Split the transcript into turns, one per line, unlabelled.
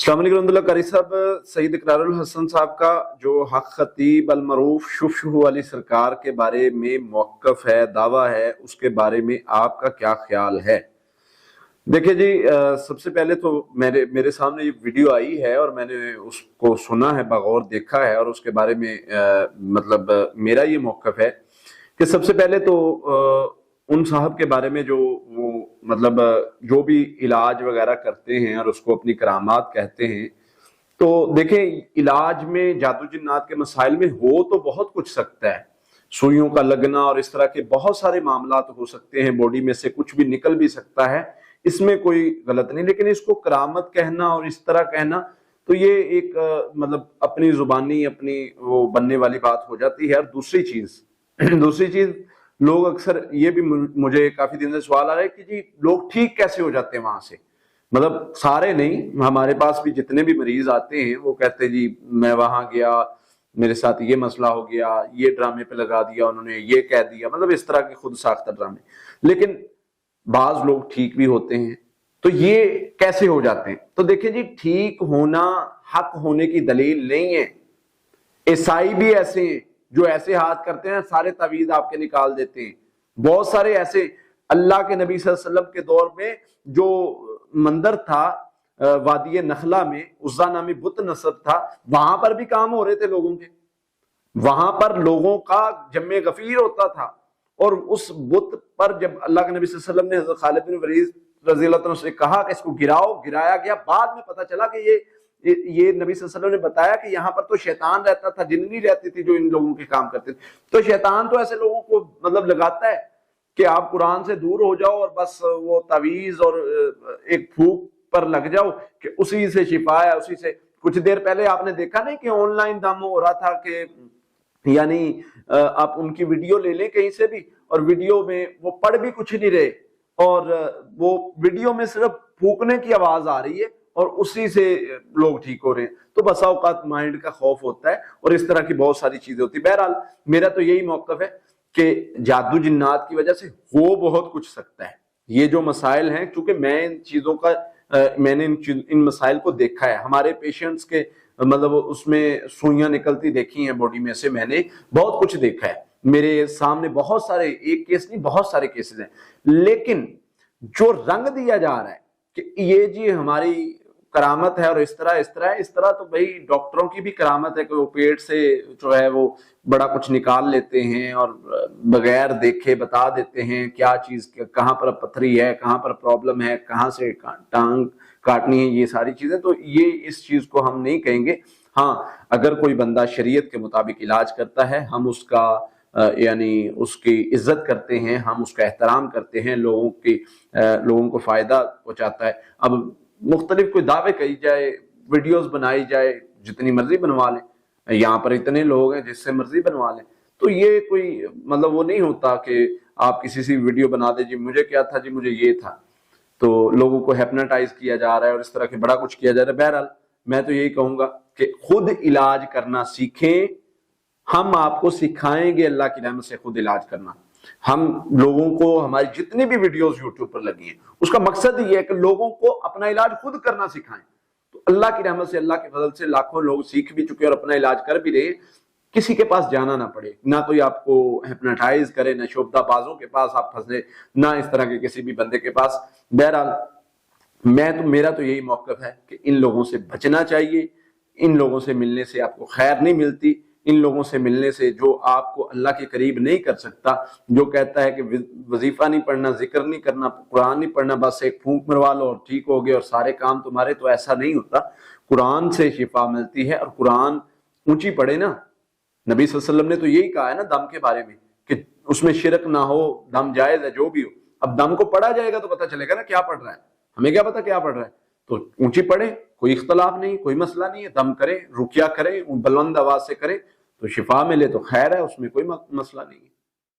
अस्सलाम वालेकुम रहमतुल्लाह। कारी साहब, सईद इकरारुल हसन साहब का जो हक खतीब अल मरूफ शुफ वाली सरकार के बारे में मौक़िफ़ है, दावा है, उसके बारे में आपका क्या ख्याल है? देखिए जी, सबसे पहले तो मेरे सामने ये वीडियो आई है और मैंने उसको सुना है, बगौर देखा है, और उसके बारे में मतलब मेरा ये मौक़िफ़ है कि सबसे पहले तो उन साहब के बारे में जो वो मतलब जो भी इलाज वगैरह करते हैं और उसको अपनी करामात कहते हैं, तो देखें, इलाज में जादू जिन्नात के मसाइल में हो तो बहुत कुछ सकता है। सुइयों का लगना और इस तरह के बहुत सारे मामला तो हो सकते हैं, बॉडी में से कुछ भी निकल भी सकता है, इसमें कोई गलत नहीं। लेकिन इसको करामत कहना और इस तरह कहना, तो ये एक मतलब अपनी जुबानी अपनी वो बनने वाली बात हो जाती है। और दूसरी चीज लोग अक्सर ये भी मुझे काफी दिन से सवाल आ रहा है कि जी लोग ठीक कैसे हो जाते हैं वहां से। मतलब सारे नहीं, हमारे पास भी जितने भी मरीज आते हैं वो कहते हैं जी मैं वहां गया, मेरे साथ ये मसला हो गया, ये ड्रामे पे लगा दिया उन्होंने, ये कह दिया, मतलब इस तरह के खुद साख्ता ड्रामे। लेकिन बाज लोग ठीक भी होते हैं, तो ये कैसे हो जाते हैं? तो देखिए जी, ठीक होना हक होने की दलील नहीं है। ईसाई भी ऐसे हैं जो ऐसे हाथ करते हैं, सारे तावीज आपके निकाल देते हैं। बहुत सारे ऐसे, अल्लाह के नबी सल्लल्लाहु अलैहि वसल्लम के दौर में जो मंदिर था वादी नखला में, उज़्ज़ा नामी बुत नस्ब था, वहां पर भी काम हो रहे थे लोगों के। वहां पर लोगों का जम्मे गफीर होता था, और उस बुत पर जब अल्लाह के नबी सल्लल्लाहु अलैहि वसल्लम ने हज़रत खालिद बिन वलीद रज़ी अल्लाह तआला से कहा कि इसको गिराओ, गिराया गया। बाद में पता चला कि ये नबी सल्लल्लाहु अलैहि वसल्लम ने बताया कि यहाँ पर तो शैतान रहता था, जिन नहीं रहती थी जो इन लोगों के काम करते थे। तो शैतान तो ऐसे लोगों को मतलब लगाता है कि आप कुरान से दूर हो जाओ और बस वो तावीज और एक फूक पर लग जाओ कि उसी से शिफा है, उसी से। कुछ देर पहले आपने देखा नहीं कि ऑनलाइन दम हो रहा था कि यानी आप उनकी वीडियो ले लें कहीं से भी, और वीडियो में वो पढ़ भी कुछ नहीं रहे, और वो वीडियो में सिर्फ फूकने की आवाज आ रही है और उसी से लोग ठीक हो रहे हैं। तो बसा औकात माइंड का खौफ होता है और इस तरह की बहुत सारी चीजें होती है। बहरहाल मेरा तो यही मौक़िफ़ है कि जादू जिन्नात की वजह से हो बहुत कुछ सकता है। ये जो मसाइल हैं, चूंकि मैं इन चीजों का मैंने इन मसाइल को देखा है, हमारे पेशेंट्स के मतलब उसमें सुइयां निकलती देखी हैं बॉडी में से, मैंने बहुत कुछ देखा है। मेरे सामने बहुत सारे, एक केस नहीं बहुत सारे केसेस हैं। लेकिन जो रंग दिया जा रहा है कि ये जी हमारी करामत है और इस तरह तो भाई डॉक्टरों की भी करामत है कि वो पेट से जो है वो बड़ा कुछ निकाल लेते हैं और बगैर देखे बता देते हैं क्या चीज कहाँ पर पथरी है, कहाँ पर प्रॉब्लम है, कहाँ से टांग काटनी है, ये सारी चीजें। तो ये इस चीज को हम नहीं कहेंगे। हाँ, अगर कोई बंदा शरीयत के मुताबिक इलाज करता है, हम उसका यानी उसकी इज्जत करते हैं, हम उसका एहतराम करते हैं, लोगों को फायदा पहुंचाता है। अब मुख्तलिफ कोई दावे कही जाए, वीडियोस बनाई जाए, जितनी मर्जी बनवा लें, यहाँ पर इतने लोग हैं जिससे मर्जी बनवा लें, तो ये कोई मतलब वो नहीं होता कि आप किसी से वीडियो बना दे, जी मुझे क्या था, जी मुझे ये था, तो लोगों को हिप्नोटाइज किया जा रहा है और इस तरह के बड़ा कुछ किया जा रहा है। बहरहाल मैं तो यही कहूंगा कि खुद इलाज करना सीखें। हम आपको सिखाएंगे अल्लाह की रहमत से खुद इलाज करना। हम लोगों को, हमारी जितनी भी वीडियोस यूट्यूब पर लगी हैं, उसका मकसद ये है कि लोगों को अपना इलाज खुद करना सिखाएं। तो अल्लाह की रहमत से, अल्लाह के फजल से लाखों लोग सीख भी चुके और अपना इलाज कर भी रहे। किसी के पास जाना ना पड़े, ना कोई आपको हिप्नोटाइज करे, ना शोबदाबाजों के पास आप फंसे, ना इस तरह के किसी भी बंदे के पास। बहरहाल मेरा तो यही मौक़िफ़ है कि इन लोगों से बचना चाहिए। इन लोगों से मिलने से आपको खैर नहीं मिलती। इन लोगों से मिलने से जो आपको अल्लाह के करीब नहीं कर सकता, जो कहता है कि वजीफा नहीं पढ़ना, जिक्र नहीं करना, कुरान नहीं पढ़ना, बस एक फूंक मरवा लो और ठीक हो गए और सारे काम तुम्हारे, तो ऐसा नहीं होता। कुरान से शिफा मिलती है, और कुरान ऊंची पढ़े ना। नबी सल्लल्लाहु अलैहि वसल्लम ने तो यही कहा है ना दम के बारे में कि उसमें शिरक ना हो, दम जायज है, जो भी हो। अब दम को पढ़ा जाएगा तो पता चलेगा ना क्या पढ़ रहा है, हमें क्या पता क्या पढ़ रहा है। तो ऊंची पढ़े, कोई इख्तलाफ नहीं, कोई मसला नहीं है। दम करे, रुकिया करे, बुलंद आवाज से करे तो शिफा मिले तो खैर है, उसमें कोई मसला नहीं है।